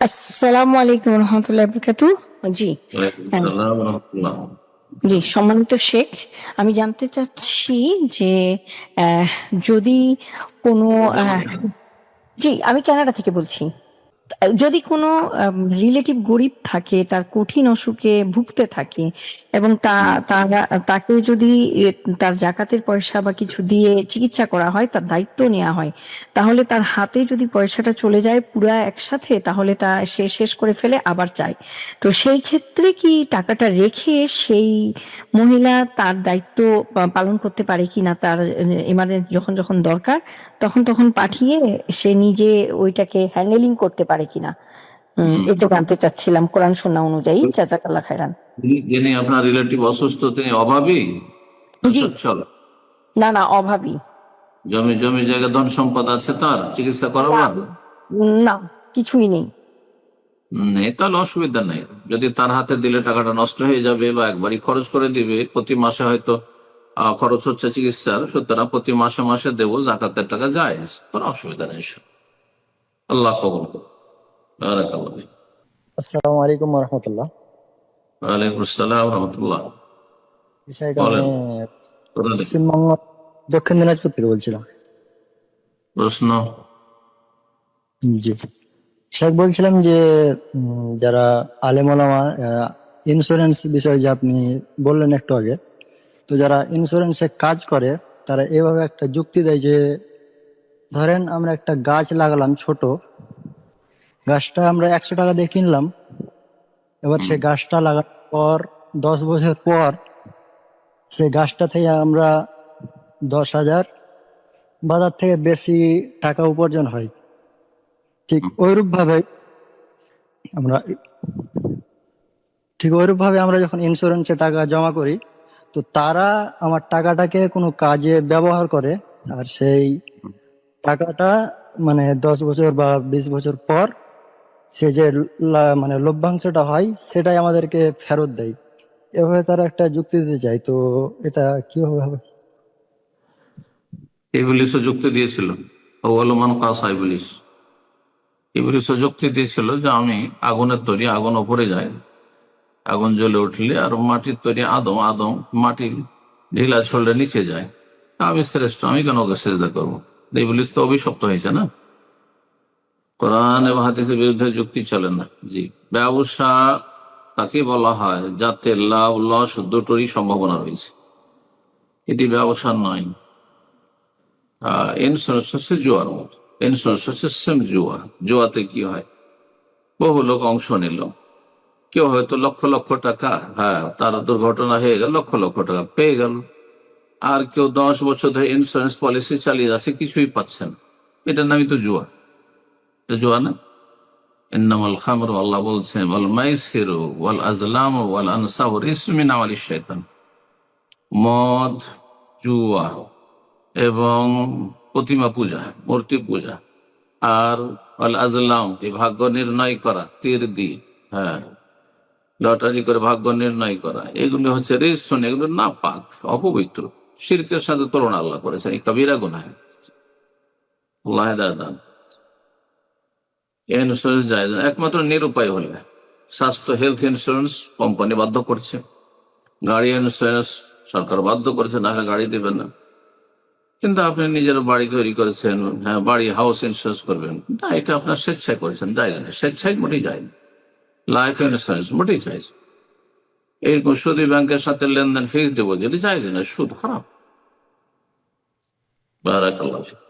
আসসালামু আলাইকুম রহমতুল্লাহ বরকাতু। জি, হ্যাঁ, জি, সম্মানিত শেখ, আমি জানতে চাচ্ছি যে আহ, যদি কোনো আহ, জি, আমি কানাডা থেকে বলছি। যদি কোনো রিলেটিভ গরিব থাকে, তার কঠিন অসুখে ভুগতে থাকে এবং তাকে যদি তার জাকাতের পয়সা বা কিছু দিয়ে চিকিৎসা করা হয়, তার দায়িত্ব নেওয়া হয়, তাহলে তার হাতে যদি পয়সাটা চলে যায় পুরা একসাথে, তাহলে সে শেষ করে ফেলে আবার চায়। তো সেই ক্ষেত্রে কি টাকাটা রেখে সেই মহিলা তার দায়িত্ব পালন করতে পারে কিনা, তার এমার্জেন্সি যখন যখন দরকার তখন তখন পাঠিয়ে সে নিজে ওইটাকে হ্যান্ডেলিং করতে পারে কিনা, এটা জানতে চাচ্ছিলাম কোরআন সুন্নাহ অনুযায়ী। জাযাকাল্লাহ খাইরান। যিনি আপনার রিলেটিভ অসুস্থ, তিনি অভাবী না জি, সচ্ছল? না না, অভাবী। জমি জমি জায়গা ধন সম্পদ আছে, তার চিকিৎসা করাবার না, কিছুই নেই। নেই, তাহলে অসুবিধা নেই। যদি তার হাতে দিলে টাকাটা নষ্ট হয়ে যাবে বা একবারই খরচ করে দিবে, প্রতি মাসে হয়তো খরচ হচ্ছে চিকিৎসার, সুতরাং প্রতি মাসে মাসে দেবো, জাকাতের টাকা যায়, কোনো অসুবিধা নেই। আল্লাহ কবুল করুন। বারাকাল্লাহ ফিক। আসসালামু আলাইকুম রহমতুল্লাহ। ওয়ালাইকুম আসসালাম রহমতুল্লাহ। বিষয়টা আমি বলেন, পশ্চিমবঙ্গ দক্ষিণ দিনাজপুর থেকে বলছিলাম। প্রশ্ন। জি, শেখ বলছিলাম যে যারা আলেম ওলামা ইন্স্যুরেন্স বিষয়ে যে আপনি বললেন একটু আগে, তো যারা ইন্স্যুরেন্সে কাজ করে তারা এভাবে একটা যুক্তি দেয় যে ধরেন আমরা একটা গাছ লাগালাম, ছোট গাছটা আমরা 100 টাকা দিয়ে কিনলাম, এবার সে গাছটা লাগানোর পর 10 বছর পর সেই গাছটা থেকে আমরা 10,000 বাজার থেকে বেশি টাকা উপার্জন হয়। ঠিক ওইরূপ ভাবে আমরা আমরা যখন ইন্স্যুরেন্সে টাকা জমা করি, তো তারা আমার টাকাটাকে কোনো কাজে ব্যবহার করে, আর সেই টাকাটা মানে 10 বছর বা 20 বছর পর সে যে মানে লভ্যাংশটা হয় সেটাই আমাদেরকে ফেরত দেয়। এভাবে তারা একটা যুক্তি দিতে চায়, তো এটা কিভাবে হবে? ইবলিসও যুক্তি দিয়েছিল, ওয়ালুমান কাসা ইবলিস। ইবলিসও যুক্তি দিয়েছিল যে আমি আগুনের তৈরি, আগুন ওপরে যায়, আগুন জ্বলে উঠলে, আর মাটির তৈরি আদম, আদম মাটি ঢিলা ছড়লে নিচে যায়, আমি শ্রেষ্ঠ, আমি কেন ওকে সেজদা করবো? ইবলিস তো অভিশপ্ত হয়েছে না। কোরআন এবং হাদিসের বিরুদ্ধে যুক্তি চলে না। জি, ব্যবসা তাকে বলা হয় যাতে লাভ লস দুটোরই সম্ভাবনা রয়েছে, এটি ব্যবসা নয়। ইন্স্যুরেন্স হচ্ছে জুয়ার মতো, ইন্স্যুরেন্স হচ্ছে সেম জুয়া। জুয়াতে কি হয়, বহু লোক অংশ নিল, কেউ হয়তো লক্ষ লক্ষ টাকা, হ্যাঁ, তার দুর্ঘটনা হয়ে গেল, লক্ষ লক্ষ টাকা পেয়ে গেল। আর কেউ 10 বছর ধরে ইন্স্যুরেন্স পলিসি চালিয়ে যাচ্ছে, কিছুই পাচ্ছেন। এটার নামই তো জুয়া। এটা জুয়া না? ইন্নামাল খামরু, আল্লাহ বলছেন, ওয়াল মাইসিরু ওয়াল আজলামু ওয়াল আনসাবু রিজসুম মিন আমালিশ শাইতান। মদ, জুয়া এবং প্রতিমা পূজা, মূর্তি পূজা, আর আল আজলাম, ভাগ্য নির্ণয় করা, তীর দিয়ে, হ্যাঁ, লটারি করে ভাগ্য নির্ণয় করা, এগুলো হচ্ছে রিজসুন, এগুলো নাপাক, অপবিত্র, শিরকের সাথে তুলনা আল্লাহ করেছেন, এই কবিরা গুনাহ। আল্লাহ হেদায়েত দান। ইন্স্যুরেন্স যায় না, একমাত্র নিরুপায় হলে স্বাস্থ্য, হেলথ ইন্স্যুরেন্স কোম্পানি বাধ্য করছে, গাড়ি ইন্স্যুরেন্স সরকার বাধ্য করেছে, না হলে গাড়ি দেবেন না। কিন্তু আপনি নিজের বাড়ি তৈরি করেছেন, হ্যাঁ, বাড়ি হাউস ইন্স্যুরেন্স করবেন না, এটা আপনার স্বেচ্ছায় করেছেন, যায় না, স্বেচ্ছায় মোটেই যায় না। লাইফ ইন্স্যুরেন্স মোটেই চাইছে, এরকম সুদী ব্যাংকের সাথে লেনদেন, ফিক্সড ডিপোজিট চাইছে না, সুদ হারাম। বারাকাল্লাহ ফিক।